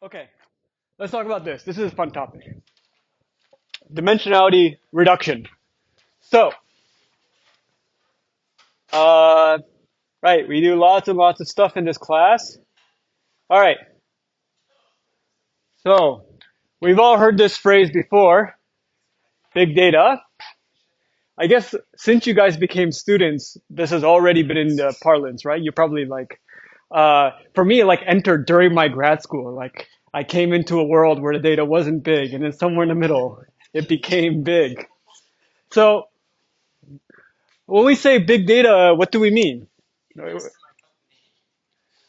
Okay, let's talk about this. This is a fun topic. Dimensionality reduction. So, uh, right, we do lots and lots of stuff in this class. All right, so we've all heard this phrase before, big data. I guess since you guys became students, this has already been in the parlance, right? You probably for me, like entered during my grad school. Like I came into a world where the data wasn't big, and then somewhere in the middle, it became big. So when we say big data, what do we mean?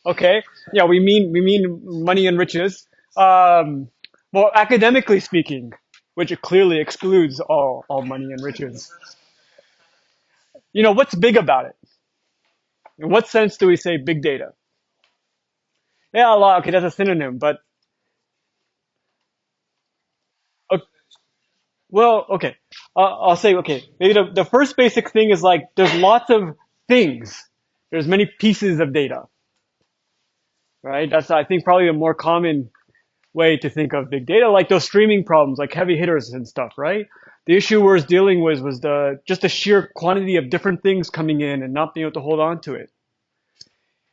Okay, yeah, we mean money and riches. Um, well, academically speaking, which clearly excludes all money and riches. What's big about it? In what sense do we say big data? Yeah, a lot. Okay, that's a synonym, but uh, well, okay. I'll say okay. Maybe the first basic thing is like there's lots of things. There's many pieces of data, right? That's I think probably a more common way to think of big data, like those streaming problems, like heavy hitters and stuff, right? The issue we're dealing with was the sheer quantity of different things coming in and not being able to hold on to it.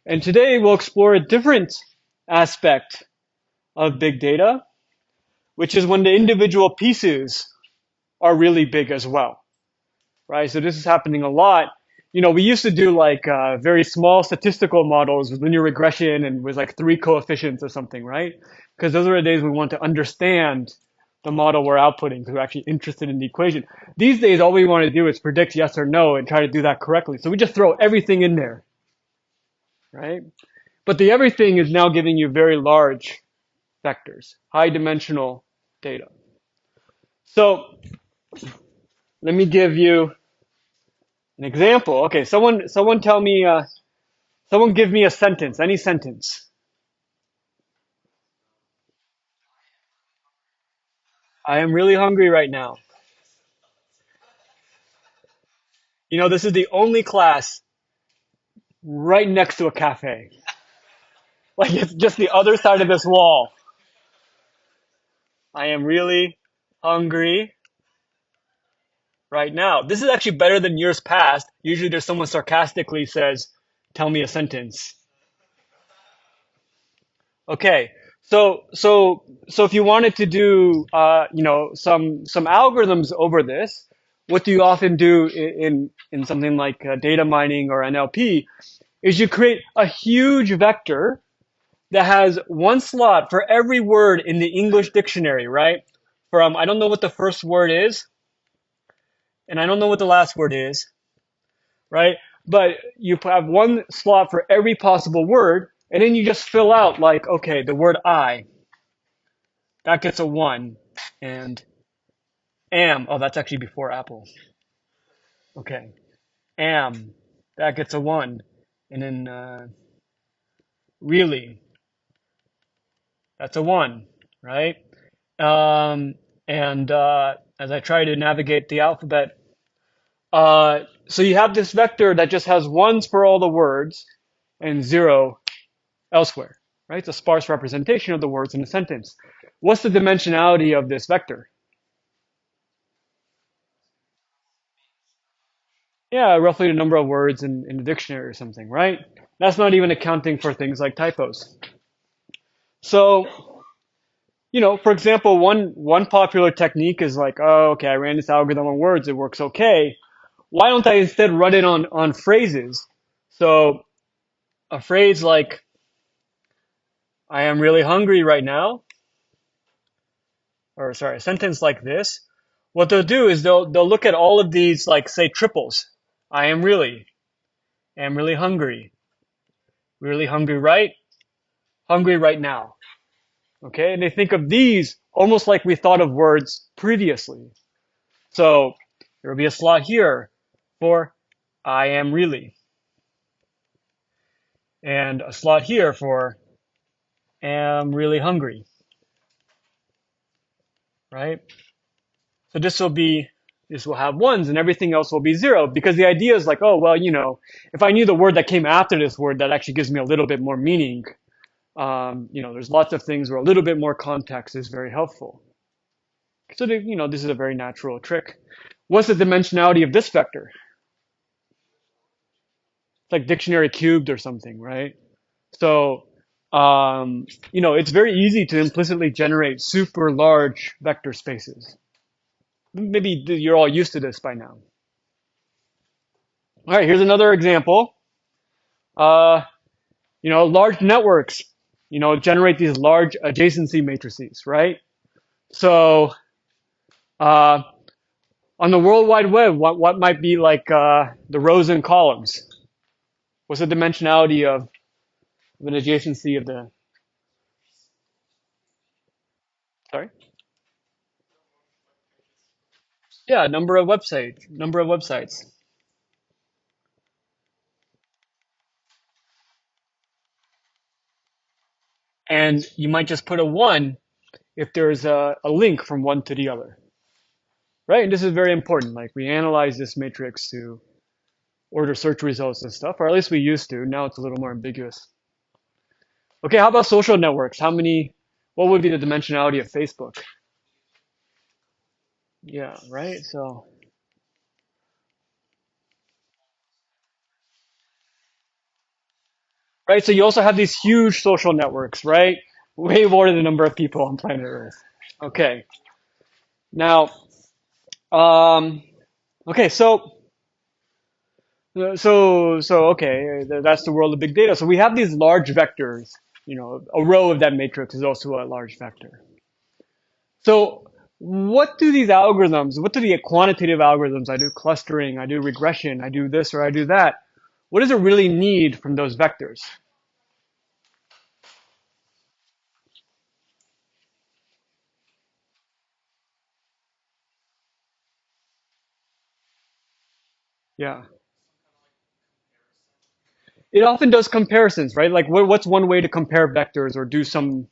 And today we'll explore a different aspect of big data, which is when the individual pieces are really big as well, right? So this is happening a lot. We used to do like very small statistical models with linear regression and with like three coefficients or something, right? Because those are the days we want to understand the model we're outputting because we're actually interested in the equation. These days, all we want to do is predict yes or no and try to do that correctly. So we just throw everything in there, right? But the everything is now giving you very large vectors, high dimensional data. So let me give you an example. Okay, someone tell me, someone give me a sentence, any sentence. I am really hungry right now. This is the only class right next to a cafe. Like it's just the other side of this wall. I am really hungry right now. This is actually better than years past. Usually there's someone sarcastically says, tell me a sentence. Okay. So if you wanted to do, some algorithms over this, what do you often do in something like data mining or NLP is you create a huge vector that has one slot for every word in the English dictionary, right? From I don't know what the first word is, and I don't know what the last word is, right? But you have one slot for every possible word, and then you just fill out like, okay, the word I, that gets a one, and am, oh, that's actually before Apple. Okay, am, that gets a one, and then really, that's a one, right? Um, and as I try to navigate the alphabet, so you have this vector that just has ones for all the words and zero elsewhere, right? It's a sparse representation of the words in a sentence. What's the dimensionality of this vector? Yeah, roughly the number of words in the dictionary or something, right? That's not even accounting for things like typos. So, for example, one popular technique is like, oh, okay, I ran this algorithm on words, it works okay. Why don't I instead run it on phrases? So a phrase like, I am really hungry right now, or sorry, a sentence like this, what they'll do is they'll look at all of these, like say triples. I am really hungry, hungry right now. Okay, and they think of these almost like we thought of words previously. So there will be a slot here for I am really, and a slot here for am really hungry, right? So this will have ones and everything else will be zero because the idea is like, oh, well, if I knew the word that came after this word, that actually gives me a little bit more meaning, There's lots of things where a little bit more context is very helpful. So, this is a very natural trick. What's the dimensionality of this vector? It's like dictionary cubed or something, right? So, it's very easy to implicitly generate super large vector spaces. Maybe you're all used to this by now. All right, here's another example. Uh, large networks, generate these large adjacency matrices, right? So, uh, on the World Wide Web, what might be like the rows and columns? What's the dimensionality of an adjacency of the? Sorry. Yeah, number of websites. And you might just put a one if there's a link from one to the other, right? And this is very important. Like we analyze this matrix to order search results and stuff, or at least we used to. Now it's a little more ambiguous. Okay, how about social networks? What would be the dimensionality of Facebook? Yeah, right? So you also have these huge social networks, right? Way more than the number of people on planet Earth. Okay. Now, um, okay, okay, that's the world of big data. So we have these large vectors. A row of that matrix is also a large vector. So what do these algorithms, what do the quantitative algorithms, I do clustering, I do regression, I do this or I do that, what does it really need from those vectors? Yeah. It often does comparisons, right? Like what's one way to compare vectors or do some,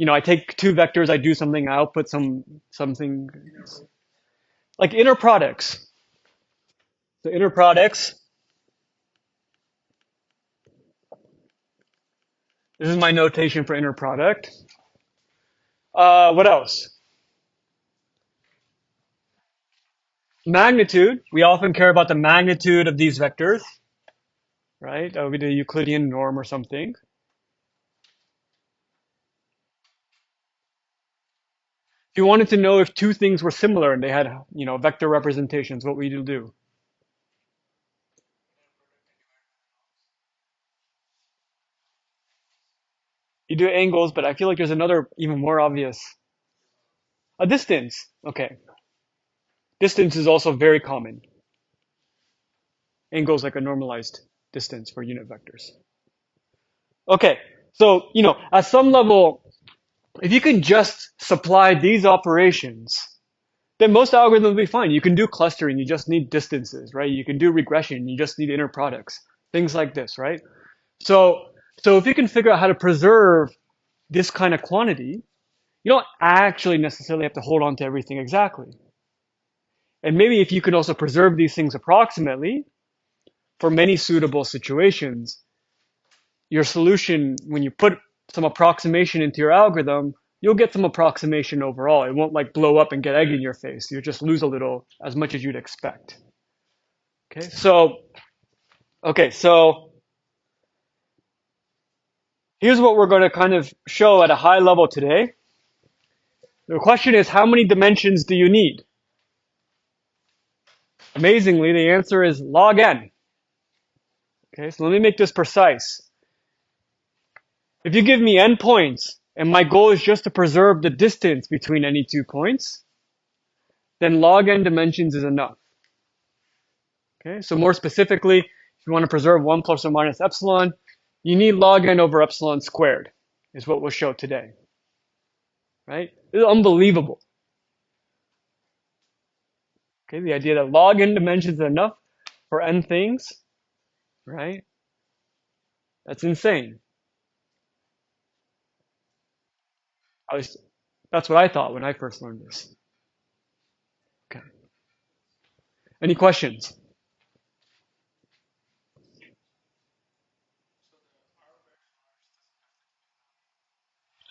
I take two vectors, I do something, I output something like inner products. So inner products, this is my notation for inner product. What else? Magnitude. We often care about the magnitude of these vectors, right? That would be the Euclidean norm or something. If you wanted to know if two things were similar and they had, vector representations, what would you do? You do angles, but I feel like there's another even more obvious. A distance. Okay. Distance is also very common. Angle is like a normalized distance for unit vectors. Okay. So, at some level, if you can just supply these operations, then most algorithms will be fine. You can do clustering, you just need distances, right? You can do regression, you just need inner products, things like this, right? So, so if you can figure out how to preserve this kind of quantity, you don't actually necessarily have to hold on to everything exactly. And maybe if you can also preserve these things approximately for many suitable situations, your solution, when you put some approximation into your algorithm, you'll get some approximation overall. It won't like blow up and get egg in your face. You'll just lose a little as much as you'd expect. Okay, so here's what we're going to kind of show at a high level today. The question is, how many dimensions do you need? Amazingly, the answer is log n. Okay, so let me make this precise. If you give me n points, and my goal is just to preserve the distance between any 2 points, then log n dimensions is enough. Okay, so more specifically, if you want to preserve 1 plus or minus epsilon, you need log n over epsilon squared, is what we'll show today. Right? This is unbelievable. Okay, the idea that log n dimensions is enough for n things, right? That's insane. At least that's what I thought when I first learned this. Okay. Any questions?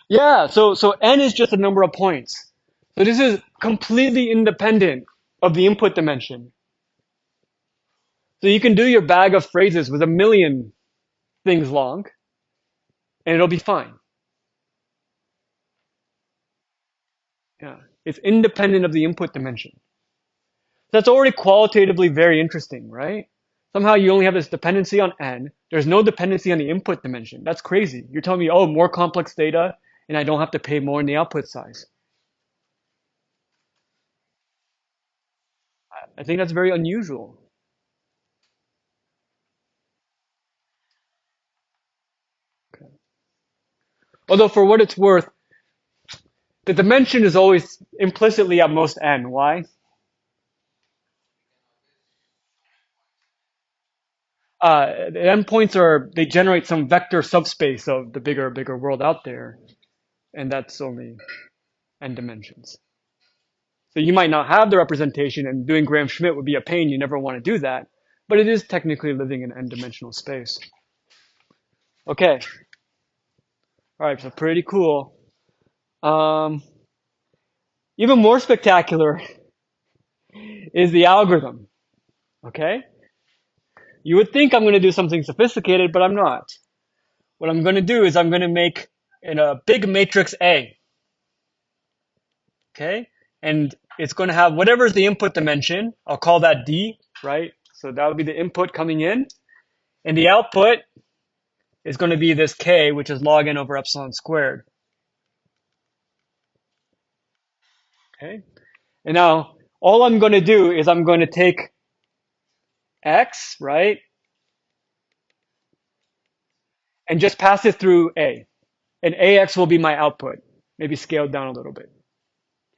Yeah, so n is just a number of points. So this is completely independent of the input dimension. So you can do your bag of phrases with a million things long, and it'll be fine. Yeah, it's independent of the input dimension. That's already qualitatively very interesting, right? Somehow you only have this dependency on n. There's no dependency on the input dimension. That's crazy. You're telling me, oh, more complex data, and I don't have to pay more in the output size. I think that's very unusual. Although for what it's worth, the dimension is always implicitly at most n. Why? The endpoints they generate some vector subspace of the bigger world out there, and that's only n dimensions. So you might not have the representation, and doing Graham-Schmidt would be a pain. You never want to do that, but it is technically living in n-dimensional space. Okay, all right, so pretty cool. Um, Even more spectacular is the algorithm. Okay, you would think I'm going to do something sophisticated, but I'm not. What I'm going to do is I'm going to make in a big matrix A. Okay, and it's going to have whatever's the input dimension. I'll call that D, right? So that would be the input coming in, and the output is going to be this K, which is log n over epsilon squared. Okay, and now all I'm going to do is I'm going to take X, right, and just pass it through A, and AX will be my output, maybe scaled down a little bit.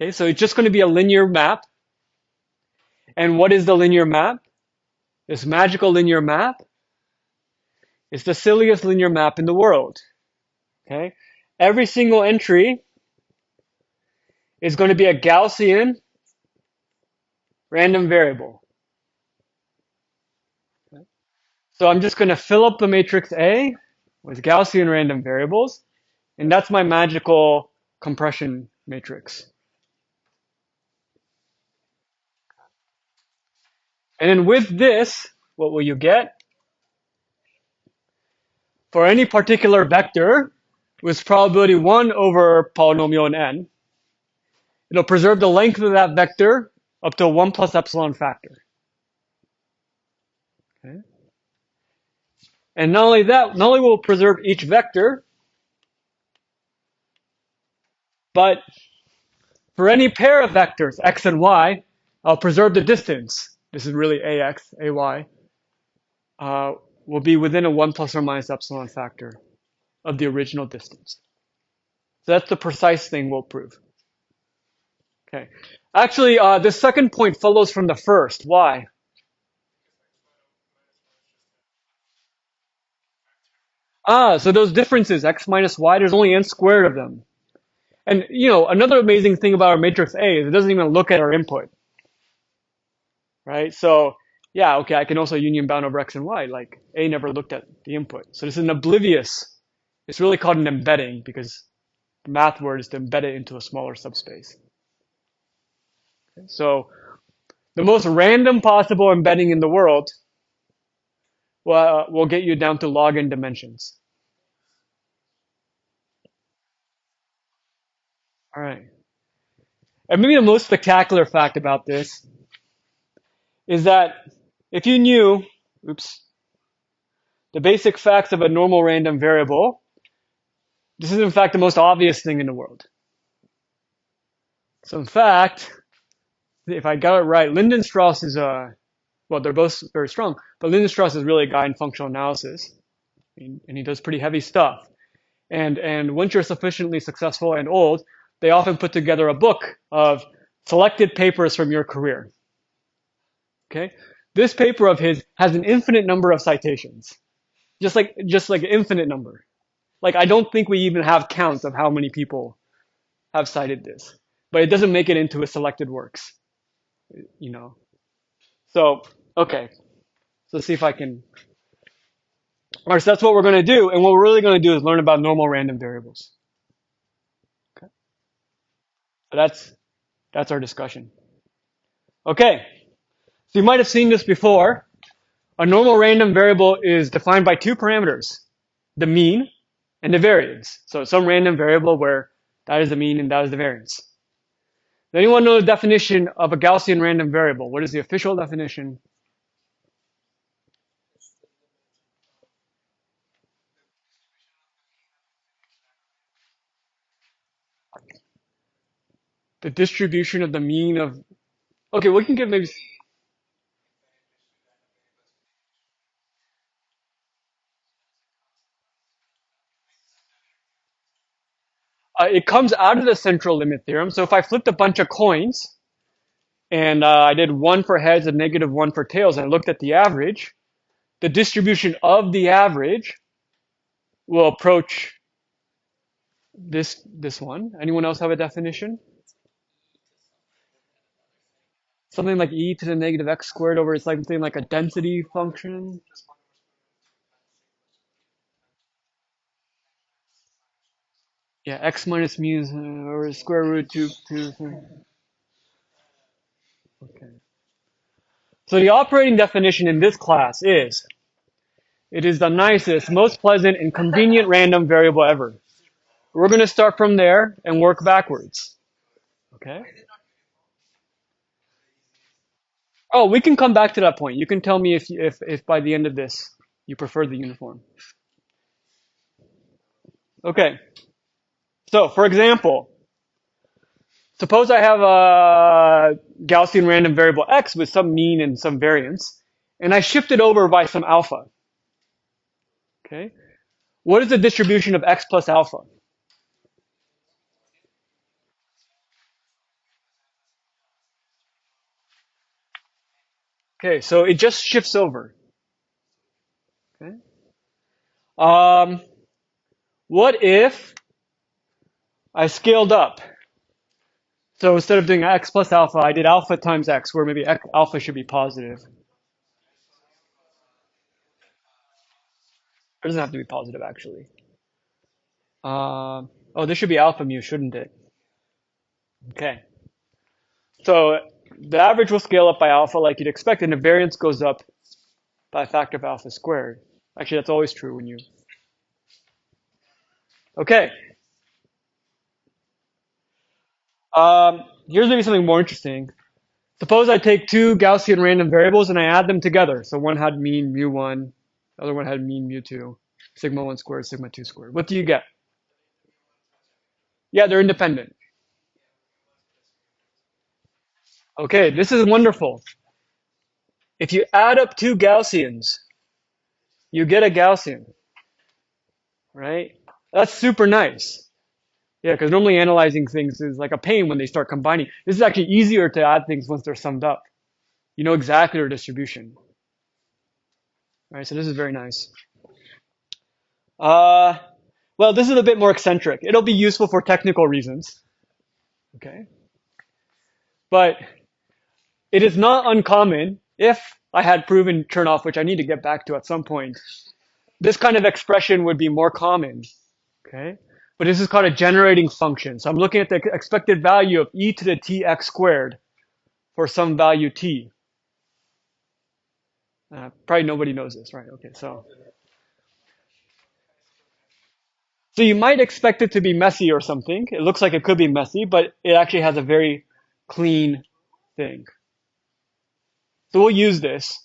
Okay, so it's just going to be a linear map. And what is the linear map? This magical linear map is the silliest linear map in the world. Okay, every single entry is going to be a Gaussian random variable. Okay? So I'm just going to fill up the matrix A with Gaussian random variables, and that's my magical compression matrix. And then with this, what will you get? For any particular vector with probability 1 over polynomial in n, it'll preserve the length of that vector up to 1 plus epsilon factor. Okay? And not only that, not only will it preserve each vector, but for any pair of vectors, x and y, I'll preserve the distance. This is really ax, ay, will be within a 1 plus or minus epsilon factor of the original distance. So that's the precise thing we'll prove. Okay. Actually, this second point follows from the first. Why? So those differences, x minus y, there's only n squared of them. And, another amazing thing about our matrix A is it doesn't even look at our input. Right? So, yeah, okay, I can also union bound over x and y. Like, A never looked at the input. So this is an oblivious. It's really called an embedding because the math word is to embed it into a smaller subspace. Okay? So the most random possible embedding in the world will get you down to log n dimensions. All right. And maybe the most spectacular fact about this is that if you knew, the basic facts of a normal random variable, this is in fact the most obvious thing in the world. So in fact, if I got it right, Lindenstrass is well, they're both very strong, but Lindenstrass is really a guy in functional analysis, and he does pretty heavy stuff. And once you're sufficiently successful and old, they often put together a book of selected papers from your career. Okay, this paper of his has an infinite number of citations, just like an infinite number. Like I don't think we even have counts of how many people have cited this, but it doesn't make it into a selected works. So okay, so let's see if I can. All right, so that's what we're going to do, and what we're really going to do is learn about normal random variables. So that's our discussion. Okay, so you might have seen this before. A normal random variable is defined by two parameters, the mean and the variance. So it's some random variable where that is the mean and that is the variance. Does anyone know the definition of a Gaussian random variable? What is the official definition? The distribution of the mean of, okay, we can give maybe, it comes out of the central limit theorem. So if I flipped a bunch of coins and I did one for heads and negative one for tails, and I looked at the average, the distribution of the average will approach this one. Anyone else have a definition? Something like e to the negative x squared over it's like something like a density function. Yeah, x minus mu or square root two. Okay. So the operating definition in this class is it is the nicest, most pleasant, and convenient random variable ever. We're going to start from there and work backwards. Okay. Oh, we can come back to that point. You can tell me if by the end of this you prefer the uniform. Okay. So, for example, suppose I have a Gaussian random variable x with some mean and some variance, and I shift it over by some alpha. Okay. What is the distribution of x plus alpha? Okay, so it just shifts over. Okay. Um, what if I scaled up? So instead of doing x plus alpha, I did alpha times x, where maybe alpha should be positive. It doesn't have to be positive, actually. Oh, this should be alpha mu, shouldn't it? Okay. So the average will scale up by alpha like you'd expect, and the variance goes up by a factor of alpha squared. Actually, that's always true when you... Okay. Here's maybe something more interesting. Suppose I take two Gaussian random variables and I add them together. So one had mean mu1, the other one had mean mu2, sigma 1 squared, sigma 2 squared. What do you get? Yeah, they're independent. Okay, this is wonderful. If you add up two Gaussians, you get a Gaussian, right? That's super nice. Yeah, because normally analyzing things is like a pain when they start combining. This is actually easier to add things once they're summed up. You know exactly their distribution. Right, so this is very nice. Uh, well, this is a bit more eccentric. It'll be useful for technical reasons. Okay. But it is not uncommon if I had proven Chernoff, which I need to get back to at some point. This kind of expression would be more common. Okay. But this is called a generating function. So I'm looking at the expected value of e to the tx squared for some value t. Probably nobody knows this, right? Okay, so you might expect it to be messy or something. It looks like it could be messy, but it actually has a very clean thing. So we'll use this,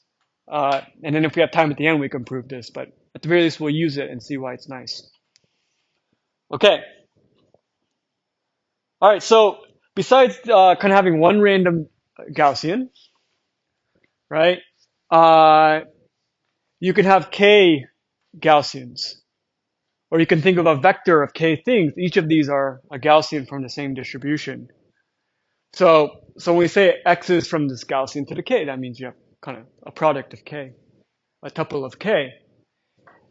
and then if we have time at the end, we can prove this. But at the very least, we'll use it and see why it's nice. Okay. All right. So besides kind of having one random Gaussian, right? Uh, you can have k Gaussians, or you can think of a vector of k things. Each of these are a Gaussian from the same distribution. So when we say x is from this Gaussian to the k, that means you have kind of a product of k, a tuple of k.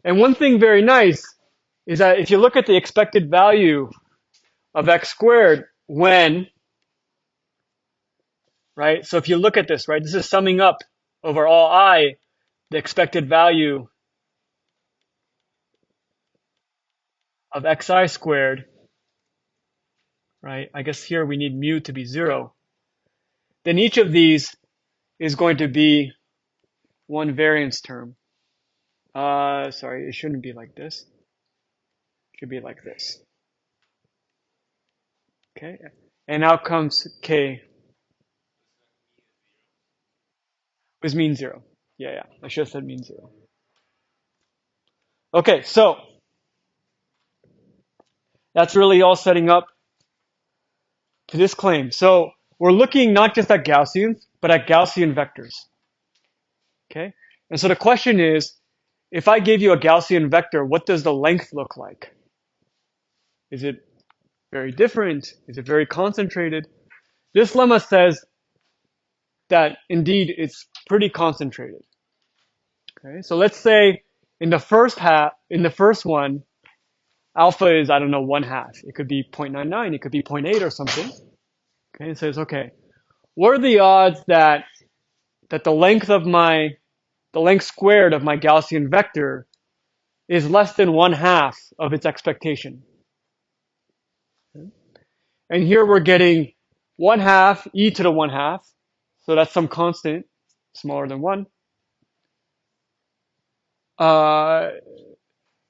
And one thing very nice is that if you look at the expected value of x squared when, right? So if you look at this, right, this is summing up over all I, the expected value of xi squared right? I guess here we need mu to be 0. Then each of these is going to be one variance term. Sorry, it shouldn't be like this. It should be like this. Okay, and out comes k, which mean 0. Yeah, I should have said mean 0. Okay, so that's really all setting up to this claim. So we're looking not just at Gaussians, but at Gaussian vectors. Okay, and so the question is, if I gave you a Gaussian vector, what does the length look like? Is it very different? Is it very concentrated? This lemma says that indeed it's pretty concentrated. Okay, so let's say in the first one, alpha is, I don't know, 1/2. It could be 0.99, it could be 0.8 or something. Okay, it says, okay, what are the odds that the length squared of my Gaussian vector is less than 1/2 of its expectation? Okay. And here we're getting 1/2 e to the 1/2, so that's some constant smaller than 1, to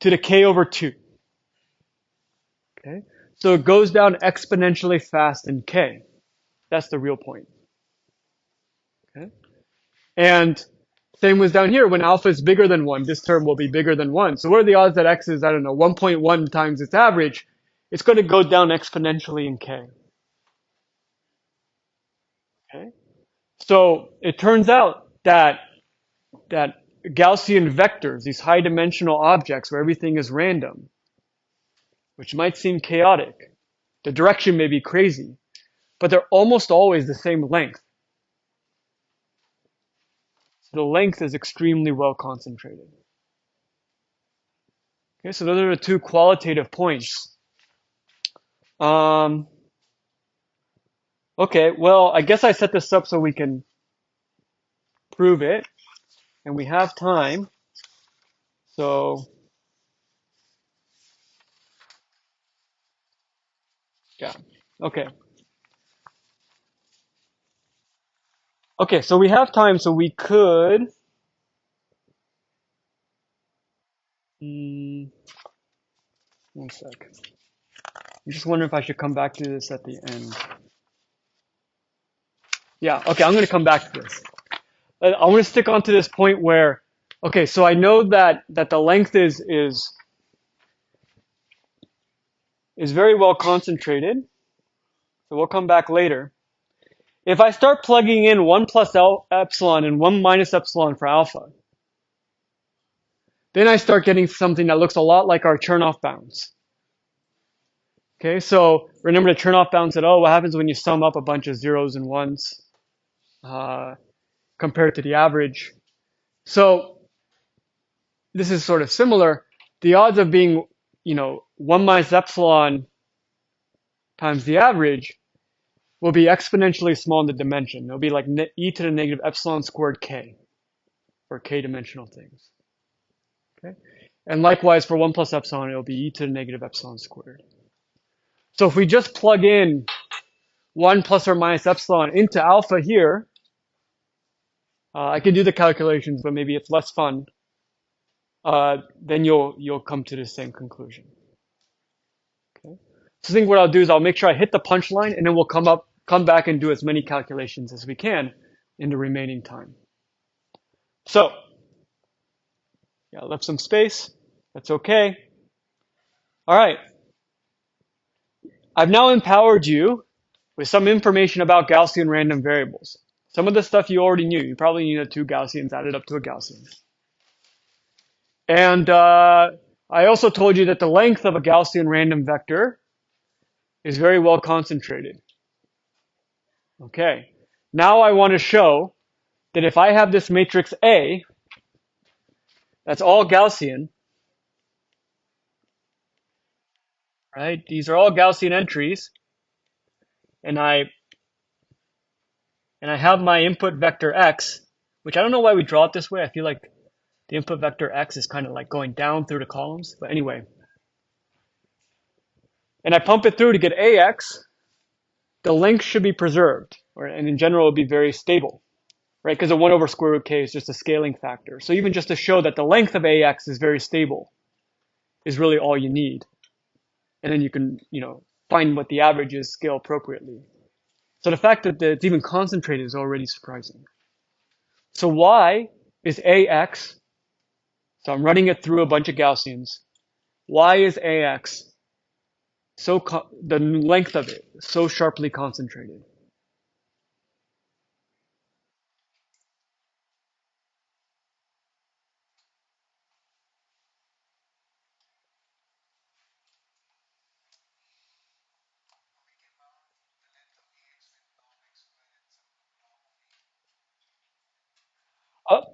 the k over 2. Okay, so it goes down exponentially fast in k. That's the real point. Okay, and same was down here. When alpha is bigger than 1, this term will be bigger than 1. So what are the odds that x is, I don't know, 1.1 times its average? It's going to go down exponentially in k. Okay, so it turns out that Gaussian vectors, these high-dimensional objects where everything is random, which might seem chaotic, the direction may be crazy, but they're almost always the same length. So the length is extremely well concentrated. Okay, so those are the two qualitative points. Okay, well, I guess I set this up so we can prove it, and we have time. So, yeah, okay. Okay, so we have time, so we could, one sec. I'm just wondering if I should come back to this at the end. Yeah, okay, I'm going to come back to this. I want to stick on to this point where, okay, so I know that the length is very well concentrated. So we'll come back later. If I start plugging in 1 plus epsilon and 1 minus epsilon for alpha, then I start getting something that looks a lot like our Chernoff bounds. Okay, so remember the Chernoff bound said, oh, what happens when you sum up a bunch of zeros and ones compared to the average? So this is sort of similar. The odds of being, 1 minus epsilon times the average will be exponentially small in the dimension. It'll be like e to the negative epsilon squared k for k-dimensional things. Okay, and likewise for 1 plus epsilon, it'll be e to the negative epsilon squared. So if we just plug in 1 plus or minus epsilon into alpha here, I can do the calculations, but maybe it's less fun. Then you'll come to the same conclusion. Okay. So I think what I'll do is I'll make sure I hit the punchline, and then we'll come back and do as many calculations as we can in the remaining time. So, yeah, I left some space. That's okay. All right. I've now empowered you with some information about Gaussian random variables. Some of the stuff you already knew. You probably knew that 2 Gaussians added up to a Gaussian. And I also told you that the length of a Gaussian random vector is very well concentrated. Okay. Now I want to show that if I have this matrix A, that's all Gaussian, right? These are all Gaussian entries, and I have my input vector x, which I don't know why we draw it this way. I feel like the input vector x is kind of like going down through the columns, but anyway. And I pump it through to get ax, the length should be preserved, or, and in general, it would be very stable, right? Because a 1 over square root k is just a scaling factor. So even just to show that the length of ax is very stable is really all you need. And then you can, find what the average is, scale appropriately. So the fact that it's even concentrated is already surprising. So y is ax. So I'm running it through a bunch of Gaussians. Y is ax. The length of it so sharply concentrated.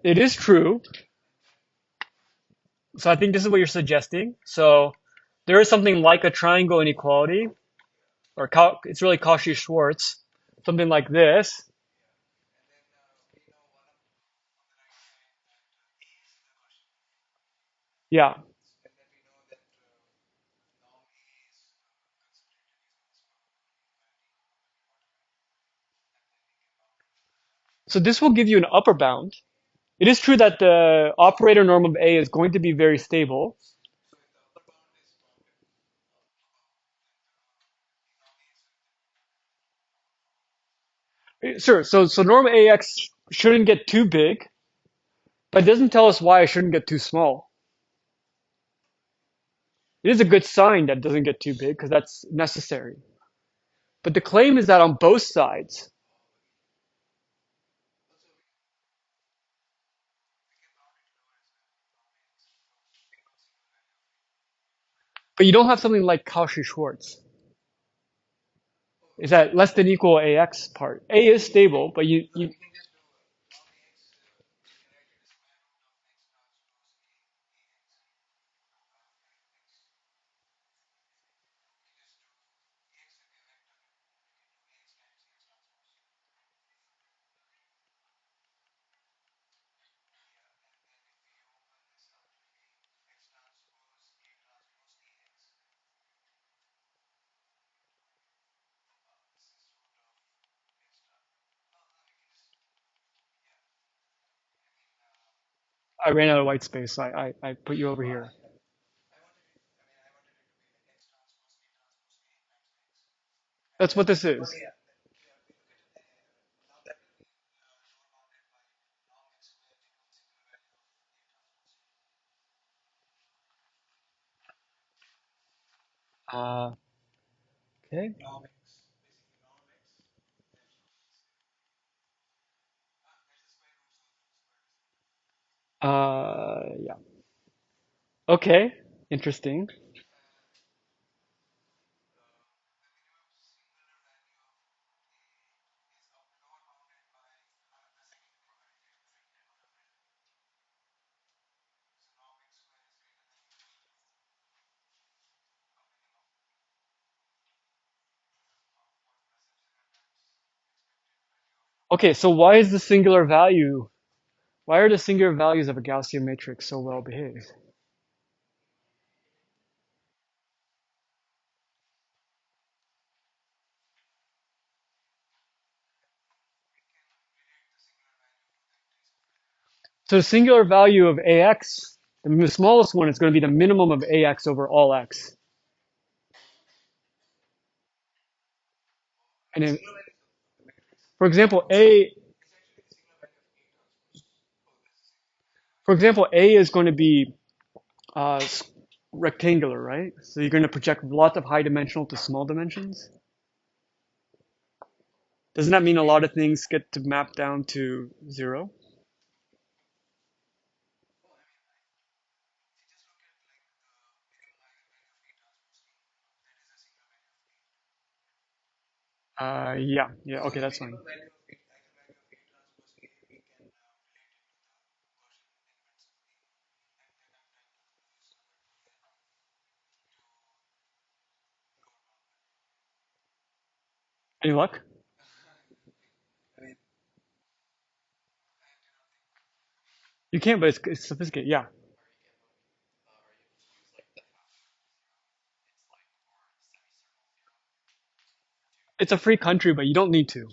It is true. So I think this is what you're suggesting. So there is something like a triangle inequality, or it's really Cauchy-Schwarz, something like this. Yeah. So this will give you an upper bound. It is true that the operator norm of A is going to be very stable. Sure. So norm AX shouldn't get too big, but it doesn't tell us why it shouldn't get too small. It is a good sign that it doesn't get too big because that's necessary. But the claim is that on both sides, but you don't have something like Cauchy-Schwarz. Is that less than equal AX part? A is stable, but you I ran out of white space, so I put you over here. That's what this is. Uh, okay. Yeah. Okay. Interesting. Okay, so why is the singular value? Why are the singular values of a Gaussian matrix so well behaved? So the singular value of AX, the smallest one is going to be the minimum of AX over all X. And then, for example, A is going to be uh, rectangular, right? So you're going to project lots of high dimensional to small dimensions. Doesn't that mean a lot of things get to map down to zero? Yeah, okay, that's fine. Any luck? You can't, but it's sophisticated. Yeah. It's a free country, but you don't need to.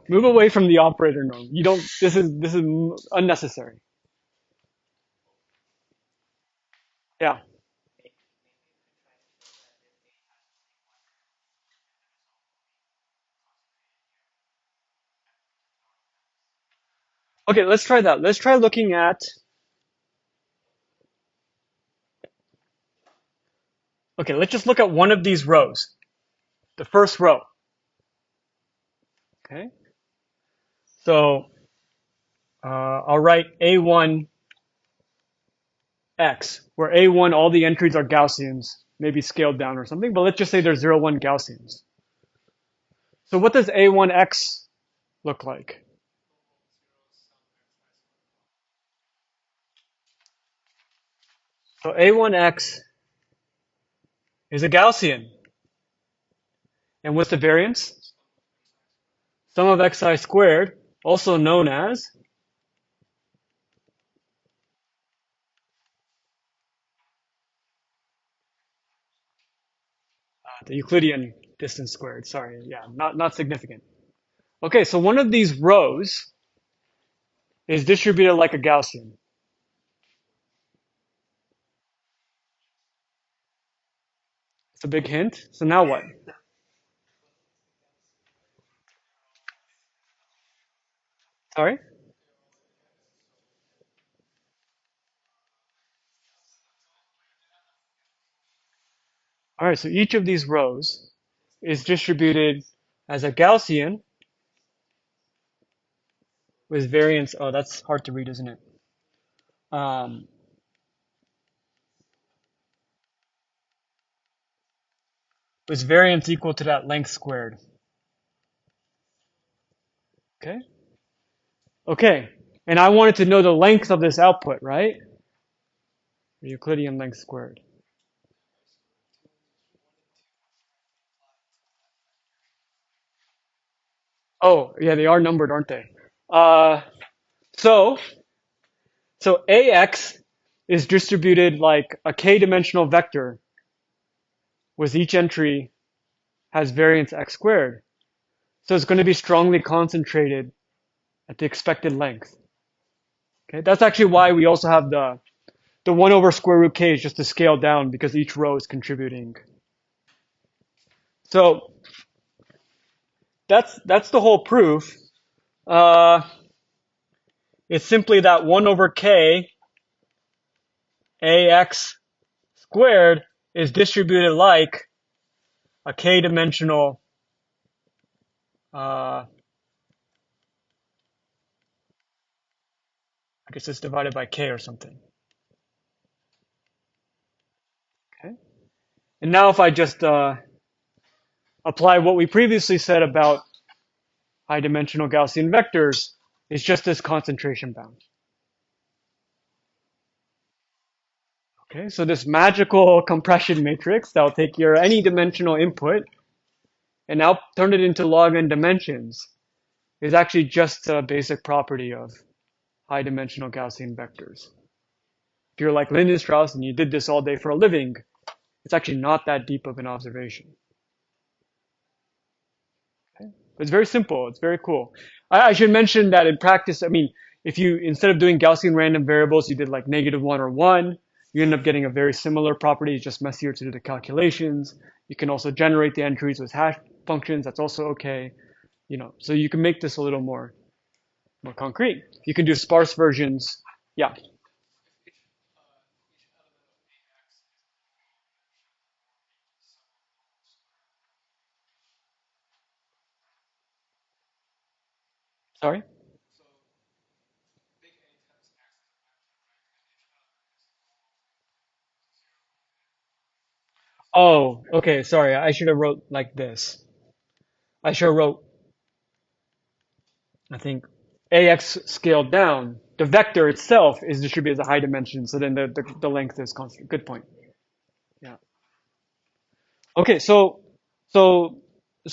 Move away from the operator norm. You don't. This is unnecessary. Yeah. Okay, let's try that. Let's try looking at. Okay, let's just look at one of these rows. The first row. Okay. So I'll write A1X, where A1 all the entries are Gaussians, maybe scaled down or something. But let's just say there's 0, 1 Gaussians. So what does A1X look like? So A1X is a Gaussian. And what's the variance? Sum of xi squared, also known as the Euclidean distance squared. Sorry, yeah, not significant. Okay, so one of these rows is distributed like a Gaussian. It's a big hint. So now what? Sorry? All right, so each of these rows is distributed as a Gaussian with variance. Oh, that's hard to read, isn't it? Um, with variance equal to that length squared. Okay? Okay. And I wanted to know the length of this output, right? The Euclidean length squared. Oh, yeah, they are numbered, aren't they? Uh, so, so AX is distributed like a k-dimensional vector with each entry has variance x squared. So it's going to be strongly concentrated at the expected length. Okay, that's actually why we also have the 1 over square root k is just to scale down because each row is contributing. So that's the whole proof. Uh, it's simply that 1 over k ax squared is distributed like a k-dimensional I guess it's divided by k or something. Okay. And now if I just apply what we previously said about high dimensional Gaussian vectors, it's just this concentration bound. Okay, so this magical compression matrix that'll take your any dimensional input and now turn it into log n dimensions is actually just a basic property of high dimensional Gaussian vectors. If you're like Lindenstrauss and you did this all day for a living, it's actually not that deep of an observation. Okay? But it's very simple. It's very cool. I should mention that in practice, I mean, if you, instead of doing Gaussian random variables, you did like -1 or 1, you end up getting a very similar property. It's just messier to do the calculations. You can also generate the entries with hash functions. That's also okay. You know, so you can make this a little more concrete. You can do sparse versions. Yeah. Sorry. Oh, okay. Sorry. I should have wrote like this. I should have wrote, I think, AX scaled down. The vector itself is distributed as a high dimension, so then the length is constant. Good point. Yeah. Okay, so so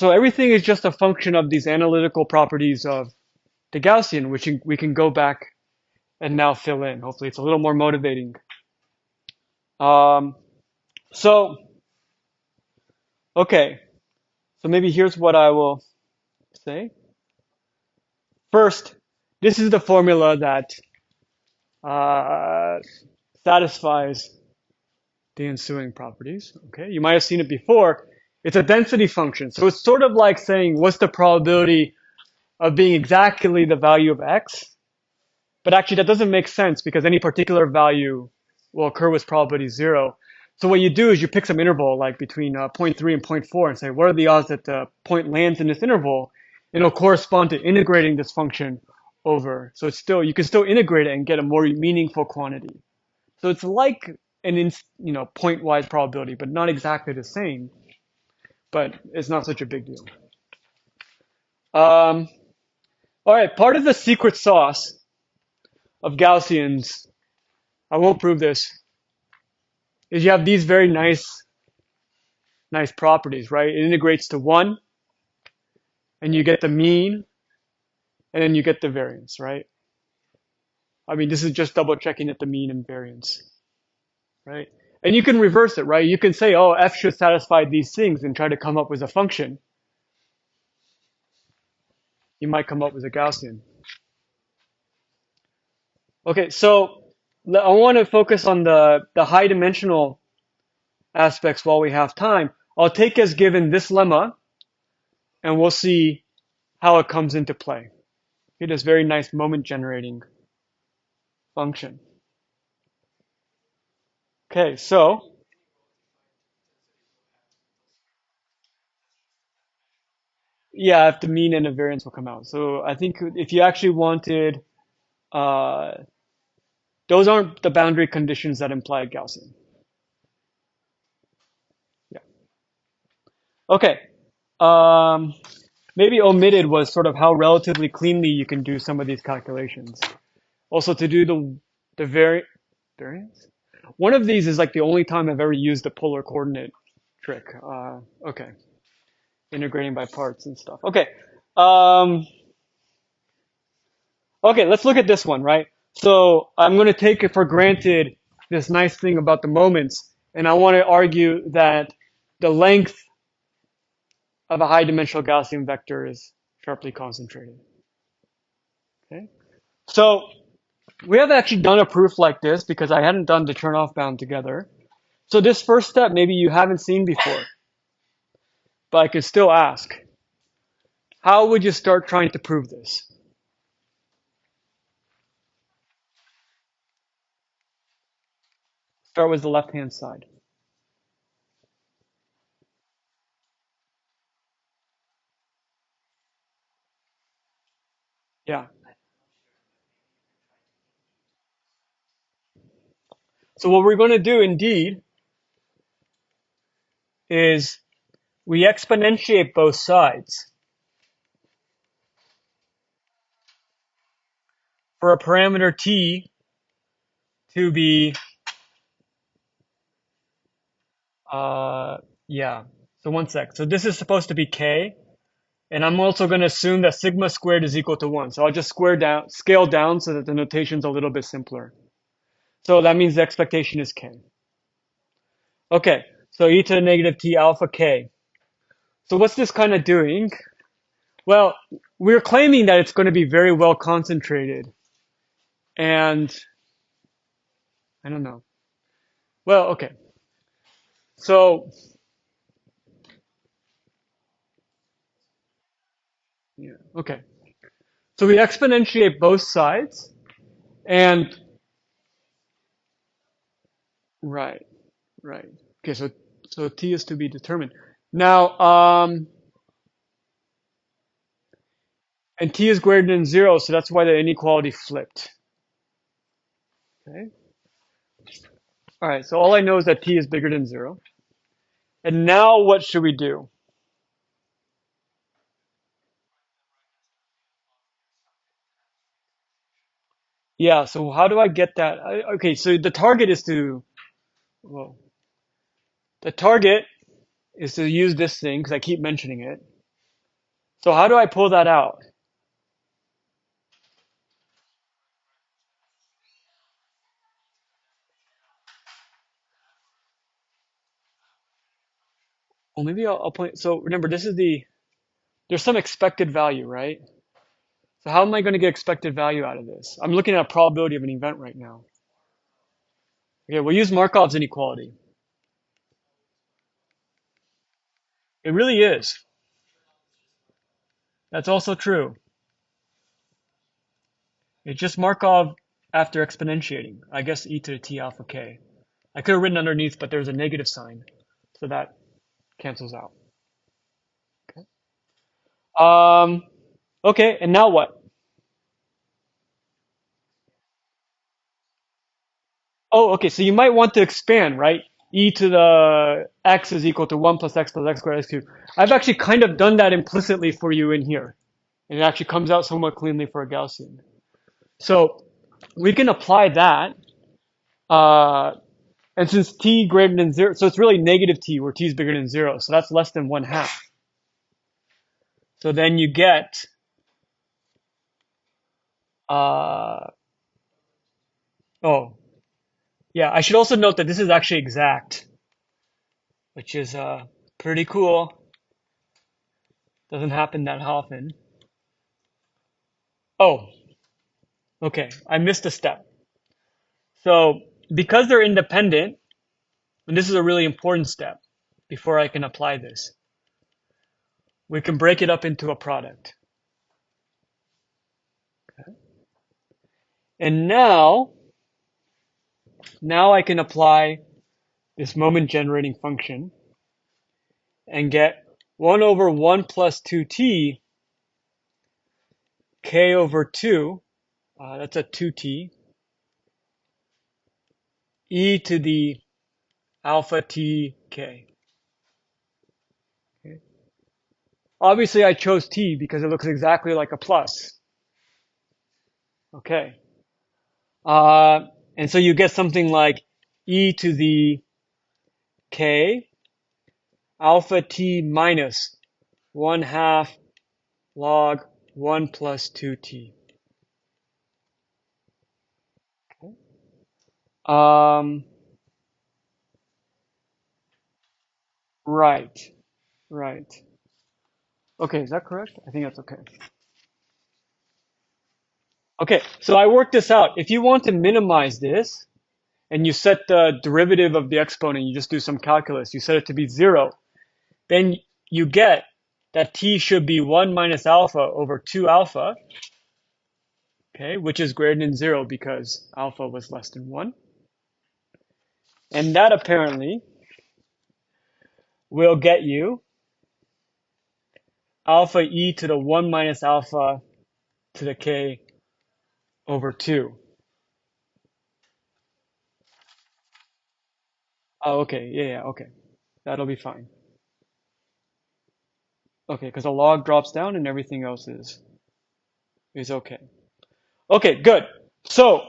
everything is just a function of these analytical properties of the Gaussian, which we can go back and now fill in. Hopefully it's a little more motivating. Um, so, okay. So maybe here's what I will say. First, this is the formula that uh, satisfies the ensuing properties. Okay, you might have seen it before. It's a density function. So it's sort of like saying what's the probability of being exactly the value of x. But actually that doesn't make sense because any particular value will occur with probability 0. So what you do is you pick some interval like between zero point 0.3 and zero point 0.4 and say what are the odds that the point lands in this interval? It'll correspond to integrating this function over. So it's still, you can still integrate it and get a more meaningful quantity. So it's like an point-wise probability, but not exactly the same. But it's not such a big deal. All right, part of the secret sauce of Gaussians, I won't prove this, is you have these very nice properties, right? It integrates to 1, and you get the mean, and then you get the variance, right? I mean, this is just double checking at the mean and variance, right? And you can reverse it, right? You can say, oh, f should satisfy these things and try to come up with a function. You might come up with a Gaussian. Okay, so I want to focus on the high dimensional aspects while we have time. I'll take as given this lemma, and we'll see how it comes into play. Okay, this very nice moment generating function. Okay, so yeah, if the mean and the variance will come out. So I think if you actually wanted, uh, those aren't the boundary conditions that imply a Gaussian. Yeah. Okay. Um, Maybe omitted was sort of how relatively cleanly you can do some of these calculations. Also to do the variance. One of these is like the only time I've ever used the polar coordinate trick. Okay. Integrating by parts and stuff. Okay. Um, okay, let's look at this one, right? So I'm going to take it for granted this nice thing about the moments, and I want to argue that the length of a high dimensional Gaussian vector is sharply concentrated. Okay. So we have actually done a proof like this because I hadn't done the turn-off bound together. So this first step maybe you haven't seen before, but I could still ask. How would you start trying to prove this? Start with the left-hand side. Yeah. So what we're going to do indeed is we exponentiate both sides for a parameter t to be, yeah. So one sec. So this is supposed to be k, and I'm also going to assume that sigma squared is equal to 1. So I'll just scale down so that the notation's a little bit simpler. So that means the expectation is k. Okay, so e to the negative t alpha k. So what's this kind of doing? Well, we're claiming that it's going to be very well concentrated. And I don't know. Well, okay. So, yeah, okay. So we exponentiate both sides and right, right. Okay, so t is to be determined. Now, and t is greater than 0, so that's why the inequality flipped. Okay. All right, so all I know is that t is bigger than 0. And now what should we do? Yeah, so how do I get that? Okay, so the target is to, well, the target is to use this thing because I keep mentioning it. So how do I pull that out? Well, maybe I'll point. So remember, there's some expected value, right? So how am I going to get expected value out of this? I'm looking at a probability of an event right now. Okay, we'll use Markov's inequality. It really is. That's also true. It's just Markov after exponentiating. I guess e to the t alpha k. I could have written underneath, but there's a negative sign, so that cancels out. Okay. Okay, and now what? Oh, okay, so you might want to expand, right? E to the x is equal to 1 plus x squared x cubed. I've actually kind of done that implicitly for you in here. And it actually comes out somewhat cleanly for a Gaussian. So we can apply that. Uh, and since t greater than 0, so it's really negative t, where t is bigger than 0. So that's less than 1/2. So then you get, uh, oh, yeah, I should also note that this is actually exact, which is pretty cool. Doesn't happen that often. Oh, okay, I missed a step. So because they're independent, and this is a really important step before I can apply this, we can break it up into a product. Okay. And now I can apply this moment generating function and get 1 over 1 plus 2t k over 2, that's a 2t, e to the alpha t k. Okay. Obviously I chose t because it looks exactly like a plus. Okay. And so you get something like e to the k alpha t minus 1/2 log 1 plus 2t. Okay. Right, right. Okay, is that correct? I think that's okay. Okay, so I worked this out. If you want to minimize this, and you set the derivative of the exponent, you just do some calculus, you set it to be 0, then you get that t should be 1 minus alpha over 2 alpha, okay, which is greater than 0 because alpha was less than 1. And that apparently will get you alpha e to the 1 minus alpha to the k over 2. Oh, okay, yeah, okay. That'll be fine. Okay, because the log drops down and everything else is okay. Okay, good. So,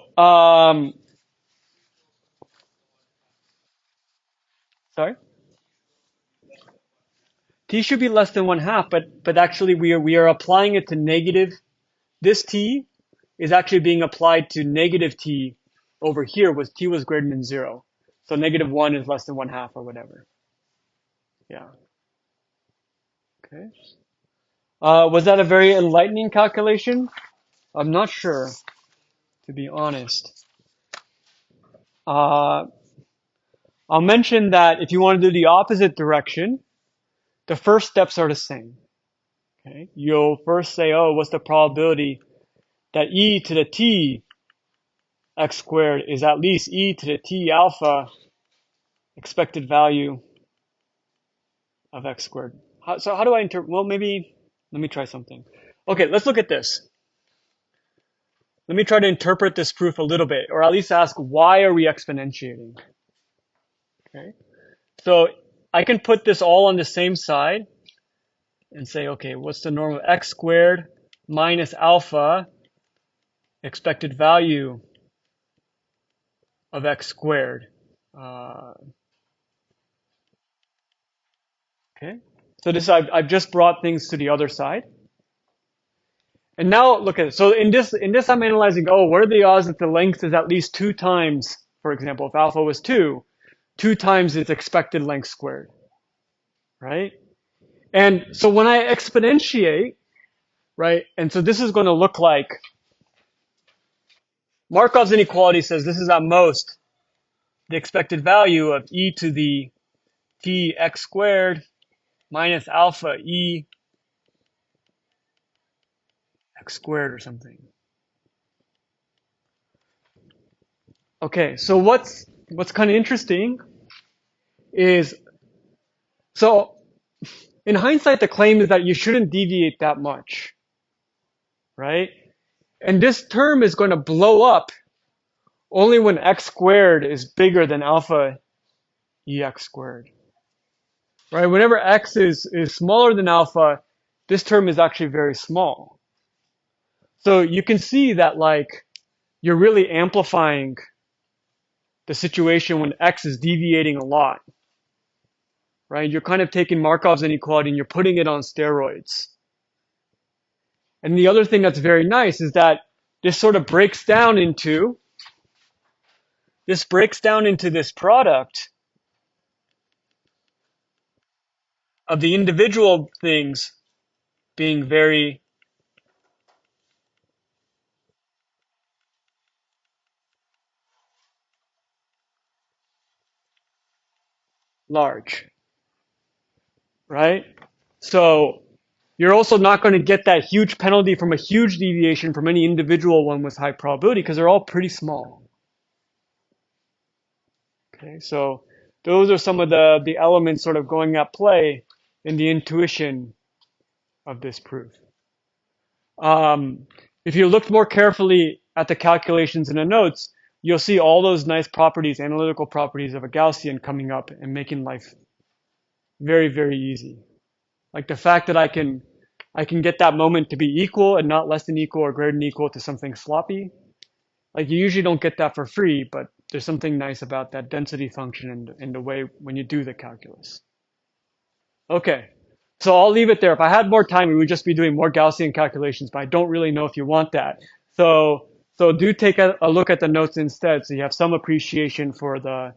sorry? T should be less than 1/2, but actually we are applying it to negative. This t is actually being applied to negative t over here, was t was greater than 0. So -1 is less than 1/2 or whatever. Yeah. Okay. Was that a very enlightening calculation? I'm not sure, to be honest. Uh, I'll mention that if you want to do the opposite direction, the first steps are the same. Okay. You'll first say, oh, what's the probability that e to the t x squared is at least e to the t alpha expected value of x squared. So how do I interpret? Well, maybe, let me try something. Okay, let's look at this. Let me try to interpret this proof a little bit, or at least ask, why are we exponentiating? Okay, so I can put this all on the same side and say, okay, what's the norm of x squared minus alpha expected value of x squared? Okay, so this I've just brought things to the other side. And now look at it. So in this I'm analyzing, oh, what are the odds that the length is at least 2 times, for example, if alpha was 2 times its expected length squared. right? And so when I exponentiate, right, and so this is going to look like Markov's inequality says this is at most the expected value of e to the t x squared minus alpha e x squared or something. Okay, so what's kind of interesting is, so in hindsight, the claim is that you shouldn't deviate that much, right? And this term is going to blow up only when x squared is bigger than alpha ex squared, right? Whenever x is smaller than alpha, this term is actually very small. So you can see that like you're really amplifying the situation when x is deviating a lot, right? You're kind of taking Markov's inequality and you're putting it on steroids. And the other thing that's very nice is that this sort of breaks down into this product of the individual things being very large, right? So you're also not going to get that huge penalty from a huge deviation from any individual one with high probability because they're all pretty small. Okay, so those are some of the elements sort of going at play in the intuition of this proof. If you look more carefully at the calculations in the notes, you'll see all those nice properties, analytical properties of a Gaussian coming up and making life very, very easy. Like the fact that I can get that moment to be equal and not less than equal or greater than equal to something sloppy. Like you usually don't get that for free, but there's something nice about that density function and the way when you do the calculus. Okay, so I'll leave it there. If I had more time, we would just be doing more Gaussian calculations, but I don't really know if you want that. So do take a look at the notes instead so you have some appreciation for the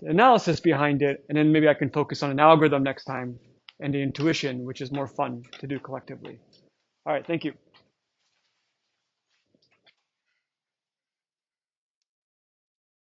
analysis behind it, and then maybe I can focus on an algorithm next time and the intuition, which is more fun to do collectively. All right, thank you.